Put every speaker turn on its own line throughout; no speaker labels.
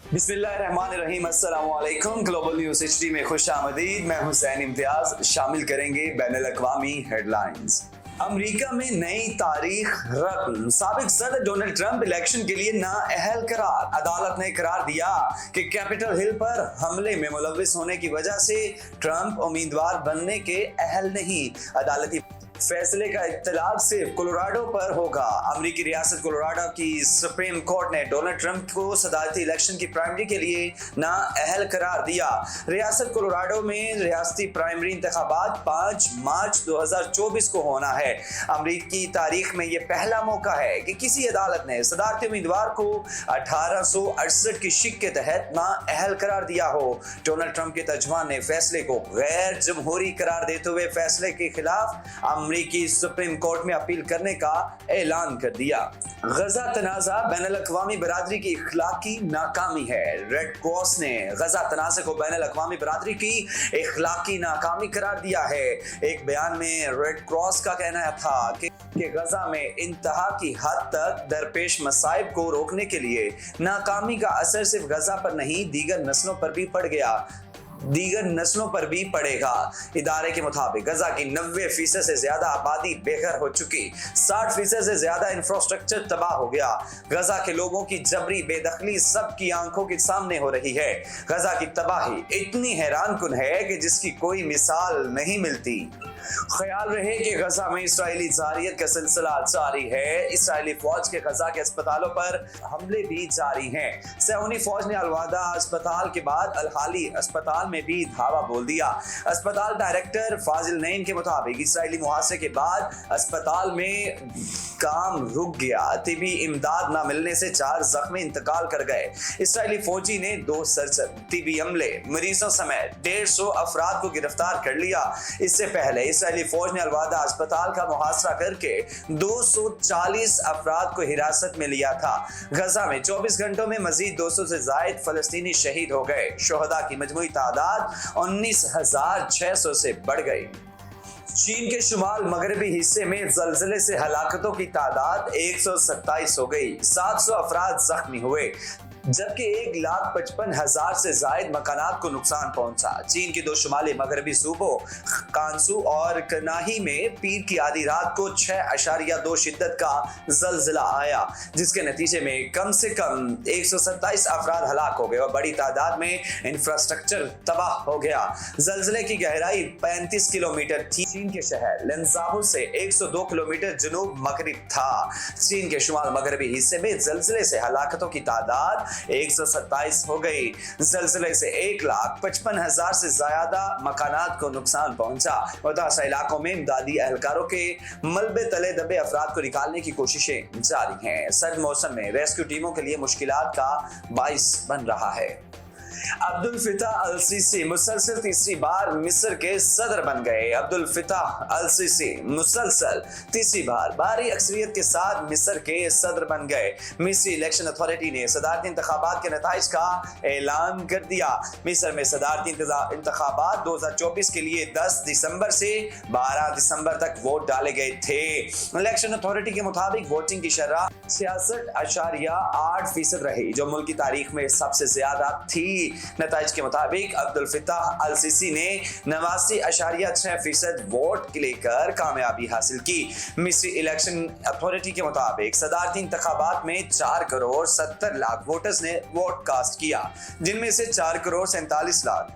बिस्मिल्लाहिर्रहमानिर्रहीम, अस्सलाम वालेकुम। ग्लोबल न्यूज़ HD में खुश आमदीद। मैं हुसैन इम्तियाज। शामिल करेंगे बैनुल-अक़वामी हेडलाइंस। अमेरिका में नई तारीख रकम। साबिक सदर डोनाल्ड ट्रंप इलेक्शन के लिए नाअहल करार। अदालत ने करार दिया कि कैपिटल हिल पर हमले में मुलव्विस होने की वजह से ट्रंप उम्मीदवार बनने के अहल नहीं। अदालती फैसले का इत्तलाक सिर्फ कोलोराडो पर होगा। अमेरिकी रियासत कोलोराडो की सुप्रीम कोर्ट ने डोनाल्ड ट्रंप को सदारती इलेक्शन की प्राइमरी के लिए नाअहल करार दिया। रियासत कोलोराडो में रियासती प्राइमरी इंतखाबात 5 मार्च 2024 को होना है। अमेरिकी तारीख में यह पहला मौका है कि किसी अदालत ने सदारती उम्मीदवार को 1868 की शिक के तहत नाअहल करार दिया हो। डोनाल्ड ट्रंप के तर्जुमान ने फैसले को गैर जमहूरी करार देते हुए फैसले के खिलाफ अमेरिकी सुप्रीम कोर्ट में अपील करने का ऐलान कर दिया। गजा तनाज़ा बैनुल-अक़वामी बरादरी की इखलाकी नाकामी है। रेड क्रॉस ने गजा तनाज़े को बैनुल-अक़वामी बरादरी की इखलाकी नाकामी करार दिया है। एक बयान में रेड क्रॉस का कहना था कि गजा में इंतहा की हद तक दरपेश मसाइब को रोकने के लिए नाकामी का असर सिर्फ गजा पर नहीं दीगर नस्लों पर भी पड़ेगा। इदारे के मुताबिक गजा की 90% से ज्यादा आबादी बेघर हो चुकी, 60% से ज्यादा इंफ्रास्ट्रक्चर तबाह हो गया। गजा के लोगों की जबरी बेदखली सबकी आंखों के सामने हो रही है। गजा की तबाही इतनी हैरानकुन है कि जिसकी कोई मिसाल नहीं मिलती। ख्याल रहे कि गजा में इसराइली जारियत का सिलसिला जारी है। इसराइली फौज के गजा के अस्पतालों पर हमले भी जारी हैं। सऊदी फौज ने अलवादा अस्पताल के बाद अलहाली अस्पताल में भी धावा बोल दिया। अस्पताल डायरेक्टर फाजिल नईम के मुताबिक इसराइली मुहासरे के बाद अस्पताल में काम रुक गया। तिबी इमदाद न मिलने से 4 जख्मी इंतकाल कर गए। इसराइली फौजी ने 2 सर्जन, तिबी अमले, मरीजों समेत 150 अफराद को गिरफ्तार कर लिया। इससे पहले इसराइली फौज ने अलवादा अस्पताल का मुहासरा करके 240 अफराद को हिरासत में लिया था। गजा में 24 घंटों में मजीद 200 से जायद फलस्तीनी शहीद हो गए। शोहदा की मजमूई तादाद 19,600 से बढ़ गई। चीन के शुमाल मगरबी हिस्से में जलजले से हलाकतों की तादाद 127 हो गई। 700 अफराद जख्मी हुए, जबकि 1,55,000 से जायद मकानात को नुकसान पहुंचा। चीन के 2 शुमाली मगरबी सूबों कांसू और कनाही में पीर की आधी रात को 6.2 शिद्दत का जलजिला आया, जिसके नतीजे में कम से कम 127 अफराद हलाक हो गए और बड़ी तादाद में इंफ्रास्ट्रक्चर तबाह हो गया। जलजिले की गहराई 35 किलोमीटर थी। चीन के शहर लिनजाहू से 102 किलोमीटर जनूब मगरिब था। चीन के शुमाल मगरबी हिस्से में जलजिले से हलाकतों की तादाद 127 हो गई। जलजिले से 1,55,000 से ज्यादा मकानात को नुकसान पहुंचा। मुतासर इलाकों में इमदादी एहलकारों के मलबे तले दबे अफराद को निकालने की कोशिशें जारी हैं। सर्द मौसम में रेस्क्यू टीमों के लिए मुश्किलात का बाइस बन रहा है। अब्दुल फताह अल सीसी मुसलसल तीसरी बार मिस्र के सदर बन गए। अब्दुल फताह अल सीसी मुसलसल तीसरी बार भारी अक्सरियत के साथ मिस्र के सदर बन गए। मिस्री इलेक्शन अथॉरिटी ने सदारती इंतखाबात के नताइज का ऐलान कर दिया। मिस्र में सदारती इंतखाबात 2024 के लिए 10 दिसंबर से 12 दिसंबर तक वोट डाले गए थे। इलेक्शन अथॉरिटी के मुताबिक वोटिंग की शरह 66.8% रही, जो मुल्क की तारीख में सबसे ज्यादा थी। नताइज के मुताबिक अब्दुल फताह अल सीसी ने 89.6% वोट लेकर कामयाबी हासिल की। मिस्री इलेक्शन अथॉरिटी के मुताबिक सदारती इंतखाबात में 4 करोड़ 70 लाख वोटर्स ने वोट कास्ट किया, जिनमें से 4 करोड़ 47 लाख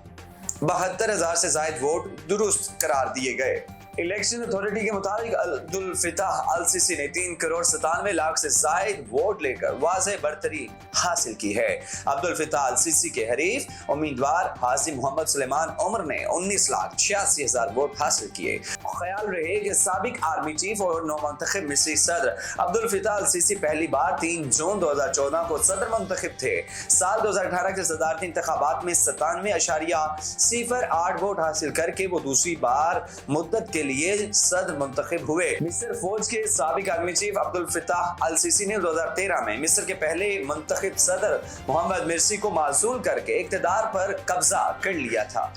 72,000 से जायद वोट दुरुस्त करार दिए गए। इलेक्शन अथॉरिटी के मुताबिक अब्दुल फताह अल सीसी ने 3 करोड़ 97 लाख से जायद वोट लेकर वाज़ेह बरतरी हासिल की है। अब्दुल फताह अल सीसी के हरीफ उम्मीदवार हाजी मोहम्मद सुलेमान उमर ने 19,86,000 वोट हासिल किए। ख्याल रहे कि साबिक आर्मी चीफ और नौमुंतखब मिस्री सदर अब्दुल फताह अल सीसी पहली बार 3 जून 2014 को सदर मुंतखब थे। साल 2018 के सदारती इंतखाबात में 97.08 वोट हासिल करके वो दूसरी बार मुद्दत के लिए सदर मुंतखब हुए। मिस्र फौज के साबिक आर्मी चीफ अब्दुल फताह अल सीसी ने 2013 में मिस्र के पहले मुंतखब सदर मोहम्मद मिर्सी को माज़ूल करके इक़्तिदार पर कब्जा कर लिया था।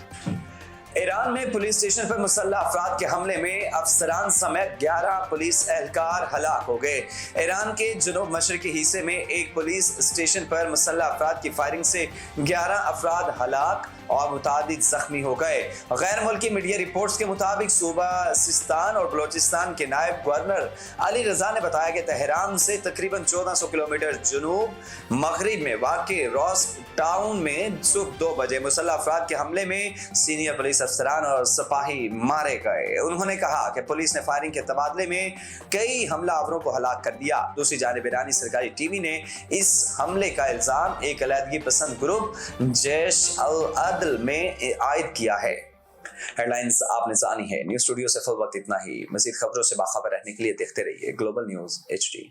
ایران میں پولیس اسٹیشن پر مسلح افراد کے حملے میں افسران سمیت 11 پولیس اہلکار ہلاک ہو گئے۔ ایران کے جنوب مشرقی حصے میں ایک پولیس اسٹیشن پر مسلح افراد کی فائرنگ سے 11 افراد ہلاک اور متعدد زخمی ہو گئے۔ غیر ملکی میڈیا رپورٹس کے مطابق صوبہ سیستان اور بلوچستان کے نائب گورنر علی رضا نے بتایا کہ تہران سے تقریباً 1400 کلومیٹر جنوب مغرب میں واقع روس ٹاؤن میں صبح 2 بجے مسلح افراد کے حملے میں سینئر پولیس افسران اور سپاہی مارے گئے۔ انہوں نے کہا کہ پولیس نے فائرنگ کے تبادلے میں کئی حملہ آوروں کو ہلاک کر دیا۔ دوسری جانب ایرانی سرکاری ٹی وی نے اس حملے کا الزام ایک علیحدگی پسند گروپ جیش العدل میں عائد کیا ہے۔ ہیڈ لائنز آپ نے جانی ہے۔ نیوز اسٹوڈیو سے فی الوقت اتنا ہی۔ مزید خبروں سے باخبر رہنے کے لیے دیکھتے رہیے گلوبل نیوز HD۔